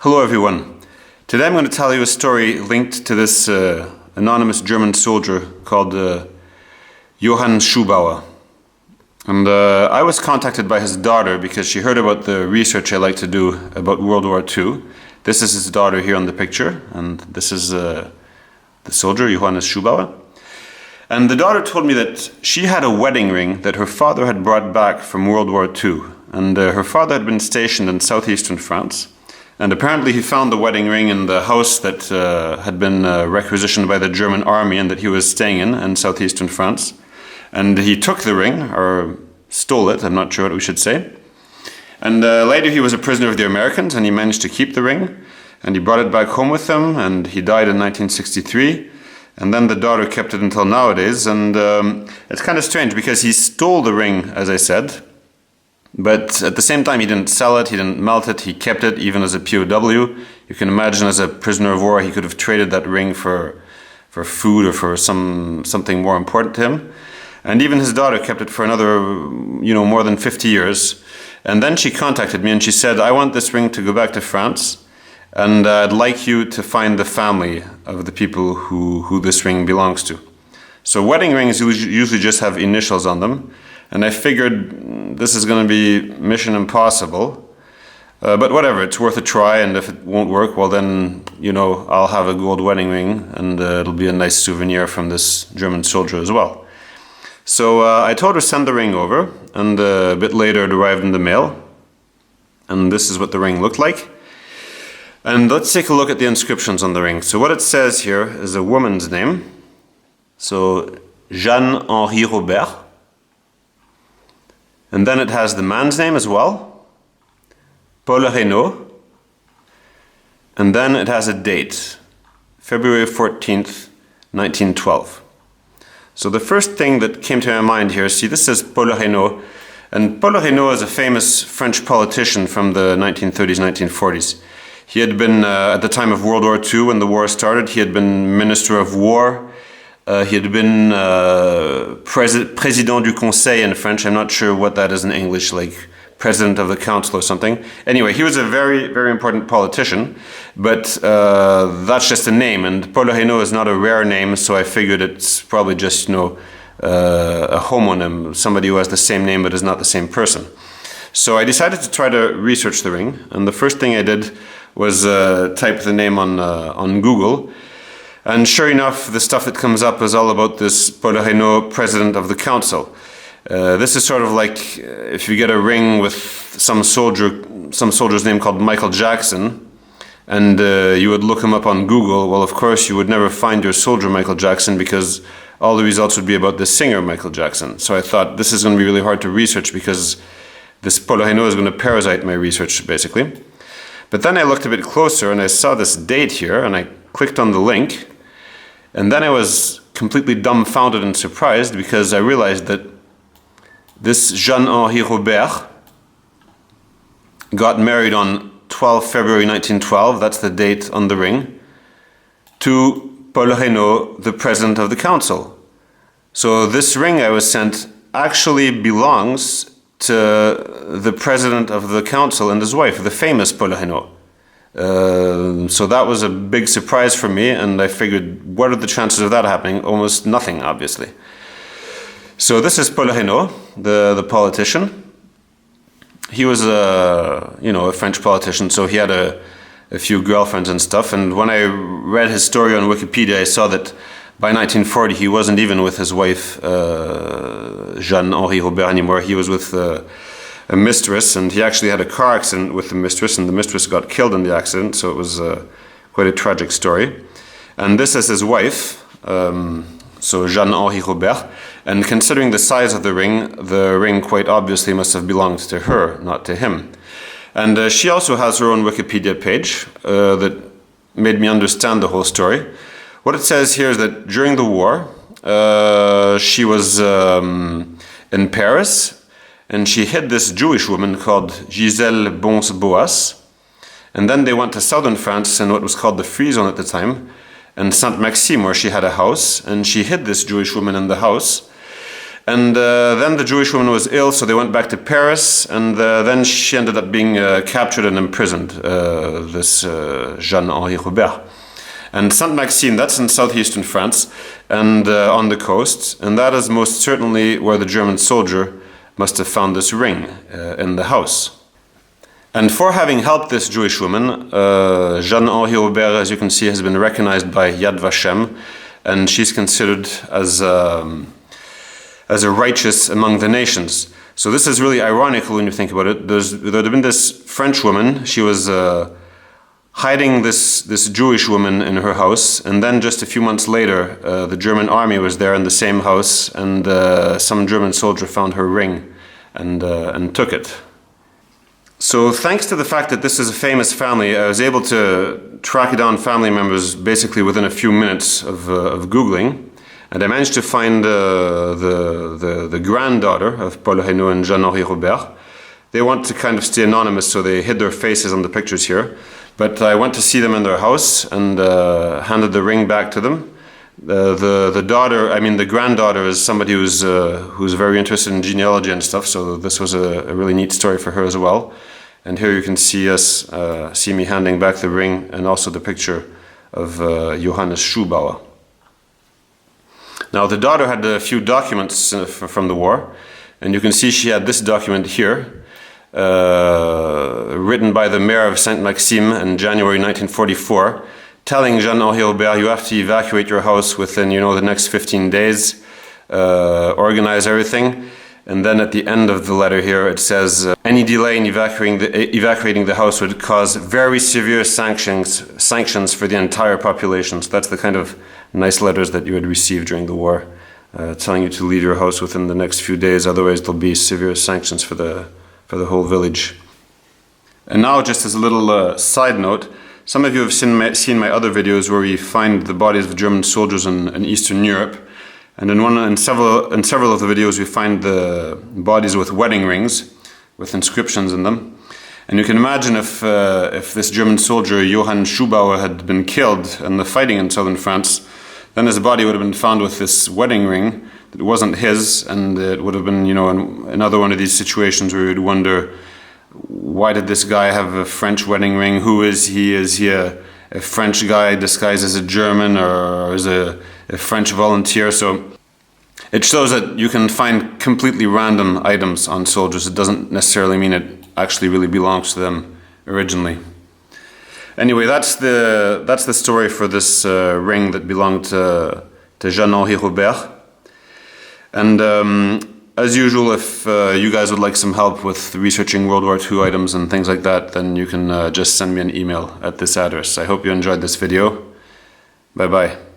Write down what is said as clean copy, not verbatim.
Hello everyone. Today I'm going to tell you a story linked to this anonymous German soldier called Johann Schubauer. And I was contacted by his daughter because she heard about the research I like to do about World War II. This is his daughter here on the picture, and this is the soldier, Johannes Schubauer. And the daughter told me that she had a wedding ring that her father had brought back from World War II. And her father had been stationed in southeastern France. And apparently he found the wedding ring in the house that had been requisitioned by the German army and that he was staying in southeastern France. And he took the ring, or stole it, I'm not sure what we should say. And later he was a prisoner of the Americans, and he managed to keep the ring. And he brought it back home with him, and he died in 1963. And then the daughter kept it until nowadays. And it's kind of strange because he stole the ring, as I said. But at the same time, he didn't sell it, he didn't melt it, he kept it even as a POW. You can imagine as a prisoner of war, he could have traded that ring for food or for something more important to him. And even his daughter kept it for another, more than 50 years. And then she contacted me and she said, I want this ring to go back to France, and I'd like you to find the family of the people who this ring belongs to. So wedding rings usually just have initials on them. And I figured this is going to be mission impossible, but whatever, it's worth a try, and if it won't work, well then, I'll have a gold wedding ring, and it'll be a nice souvenir from this German soldier as well. So I told her send the ring over, and a bit later it arrived in the mail, and this is what the ring looked like. And let's take a look at the inscriptions on the ring. So what it says here is a woman's name, so Jeanne Henri-Robert. And then it has the man's name as well, Paul Reynaud. And then it has a date, February 14th, 1912. So the first thing that came to my mind here, see, this says Paul Reynaud. And Paul Reynaud is a famous French politician from the 1930s, 1940s. He had been, at the time of World War II, when the war started, he had been Minister of War. He had been Président du conseil in French. I'm not sure what that is in English, like President of the Council or something. Anyway, he was a very, very important politician, but that's just a name. And Paul Reynaud is not a rare name, so I figured it's probably just, a homonym, somebody who has the same name but is not the same person. So I decided to try to research the ring, and the first thing I did was type the name on Google. And sure enough, the stuff that comes up is all about this Paul Reynaud, President of the Council. This is sort of like if you get a ring with some soldier's name called Michael Jackson, and you would look him up on Google. Well, of course, you would never find your soldier Michael Jackson because all the results would be about the singer Michael Jackson. So I thought this is going to be really hard to research because this Paul Reynaud is going to parasite my research, basically. But then I looked a bit closer and I saw this date here, and I clicked on the link. And then I was completely dumbfounded and surprised because I realized that this Jeanne Henri-Robert got married on 12 February 1912, that's the date on the ring, to Paul Reynaud, the President of the Council. So this ring I was sent actually belongs to the President of the Council and his wife, the famous Paul Reynaud. So that was a big surprise for me, and I figured, what are the chances of that happening? Almost nothing, obviously. So this is Paul Reynaud, the politician. He was a French politician, so he had a few girlfriends and stuff. And when I read his story on Wikipedia, I saw that by 1940 he wasn't even with his wife Jeanne Henri-Robert anymore. He was with a mistress, and he actually had a car accident with the mistress, and the mistress got killed in the accident, so it was quite a tragic story. And this is his wife, so Jeanne Henri-Robert, and considering the size of the ring quite obviously must have belonged to her, not to him. And she also has her own Wikipedia page that made me understand the whole story. What it says here is that during the war, she was in Paris, and she hid this Jewish woman called Gisèle Gonse-Boas. And then they went to southern France in what was called the Free Zone at the time, and St Maxime, where she had a house, and she hid this Jewish woman in the house. And then the Jewish woman was ill, so they went back to Paris, and then she ended up being captured and imprisoned, this Jeanne Henri-Robert. And St Maxime, that's in southeastern France, and on the coast, and that is most certainly where the German soldier must have found this ring, in the house. And for having helped this Jewish woman, Jeanne Henri-Robert, as you can see, has been recognized by Yad Vashem, and she's considered as a righteous among the nations. So this is really ironical when you think about it. There had been this French woman, she was hiding this Jewish woman in her house, and then just a few months later, the German army was there in the same house, and some German soldier found her ring and took it. So thanks to the fact that this is a famous family, I was able to track down family members basically within a few minutes of Googling. And I managed to find the granddaughter of Paul Reynaud and Jeanne Henri-Robert. They want to kind of stay anonymous, so they hid their faces on the pictures here. But I went to see them in their house and handed the ring back to them. The granddaughter is somebody who's very interested in genealogy and stuff, so this was a really neat story for her as well. And here you can see me handing back the ring and also the picture of Johannes Schubauer. Now the daughter had a few documents from the war, and you can see she had this document here, written by the mayor of St Maxime in January 1944, telling Jeanne Henri-Robert, you have to evacuate your house within, the next 15 days, organize everything. And then at the end of the letter here it says, any delay in evacuating the house would cause very severe sanctions for the entire population. So that's the kind of nice letters that you would receive during the war, telling you to leave your house within the next few days, otherwise there'll be severe sanctions for the whole village. And now, just as a little side note, some of you have seen my other videos where we find the bodies of German soldiers in Eastern Europe. And in several of the videos we find the bodies with wedding rings, with inscriptions in them. And you can imagine if this German soldier, Johann Schubauer, had been killed in the fighting in southern France, then his body would have been found with this wedding ring that wasn't his, and it would have been, another one of these situations where you'd wonder, why did this guy have a French wedding ring? Who is he? Is he a French guy disguised as a German, or is a French volunteer? So it shows that you can find completely random items on soldiers. It doesn't necessarily mean it actually really belongs to them originally. Anyway, that's the story for this ring that belonged to Jeanne Henri-Robert. And as usual, if you guys would like some help with researching World War II items and things like that, then you can just send me an email at this address. I hope you enjoyed this video. Bye-bye.